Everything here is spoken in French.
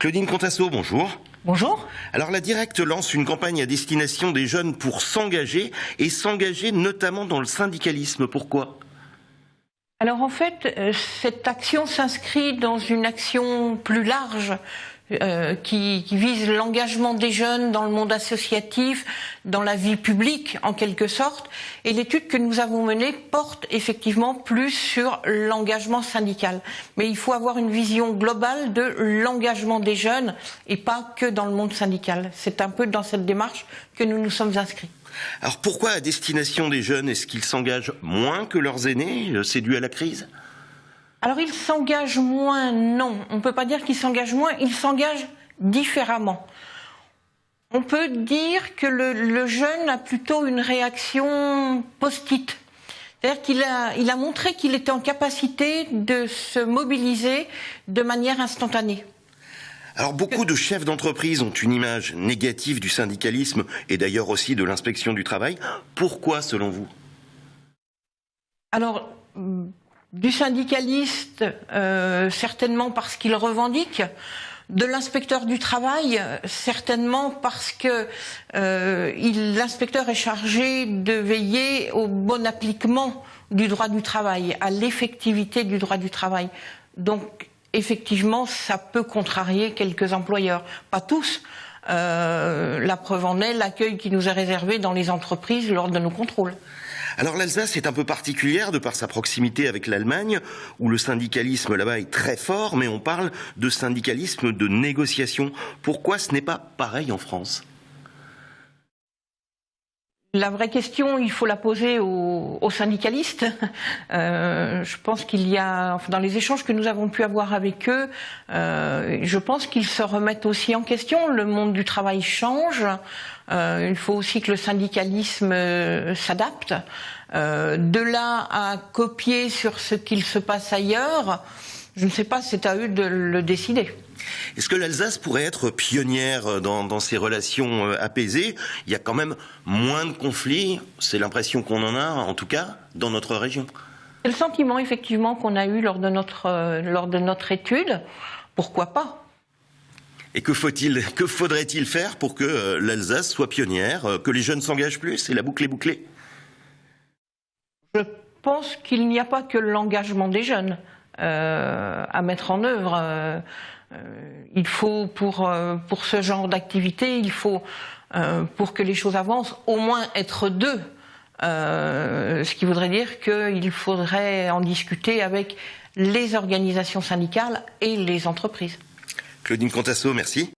Claudine Contasso, bonjour. Bonjour. Alors la Directe lance une campagne à destination des jeunes pour s'engager et s'engager notamment dans le syndicalisme. Pourquoi ? Alors en fait, cette action s'inscrit dans une action plus large qui vise l'engagement des jeunes dans le monde associatif, dans la vie publique en quelque sorte. Et l'étude que nous avons menée porte effectivement plus sur l'engagement syndical. Mais il faut avoir une vision globale de l'engagement des jeunes et pas que dans le monde syndical. C'est un peu dans cette démarche que nous nous sommes inscrits. Alors pourquoi à destination des jeunes, est-ce qu'ils s'engagent moins que leurs aînés ? C'est dû à la crise ? Alors ils s'engagent moins, non. On ne peut pas dire qu'ils s'engagent moins, ils s'engagent différemment. On peut dire que le jeune a plutôt une réaction post-it. C'est-à-dire qu'il a montré qu'il était en capacité de se mobiliser de manière instantanée. Alors beaucoup de chefs d'entreprise ont une image négative du syndicalisme et d'ailleurs aussi de l'inspection du travail. Pourquoi selon vous ? Alors, du syndicaliste, certainement parce qu'il revendique. De l'inspecteur du travail, certainement parce que l'inspecteur est chargé de veiller au bon appliquement du droit du travail, à l'effectivité du droit du travail. Donc, effectivement, ça peut contrarier quelques employeurs, pas tous. La preuve en est l'accueil qui nous est réservé dans les entreprises lors de nos contrôles. Alors l'Alsace est un peu particulière de par sa proximité avec l'Allemagne, où le syndicalisme là-bas est très fort, mais on parle de syndicalisme de négociation. Pourquoi ce n'est pas pareil en France ? La vraie question, il faut la poser aux syndicalistes. Je pense qu'il y a, dans les échanges que nous avons pu avoir avec eux, je pense qu'ils se remettent aussi en question. Le monde du travail change. Il faut aussi que le syndicalisme s'adapte. De là à copier sur ce qu'il se passe ailleurs, je ne sais pas, c'est à eux de le décider. Est-ce que l'Alsace pourrait être pionnière dans ces relations apaisées ? Il y a quand même moins de conflits, c'est l'impression qu'on en a, en tout cas, dans notre région. C'est le sentiment, effectivement, qu'on a eu lors de notre étude. Pourquoi pas ? Et que faudrait-il faire pour que l'Alsace soit pionnière, que les jeunes s'engagent plus et la boucle est bouclée ? Je pense qu'il n'y a pas que l'engagement des jeunes à mettre en œuvre. Il faut pour ce genre d'activité, il faut pour que les choses avancent, au moins être deux. Ce qui voudrait dire qu'il faudrait en discuter avec les organisations syndicales et les entreprises. Claudine Contasso, merci.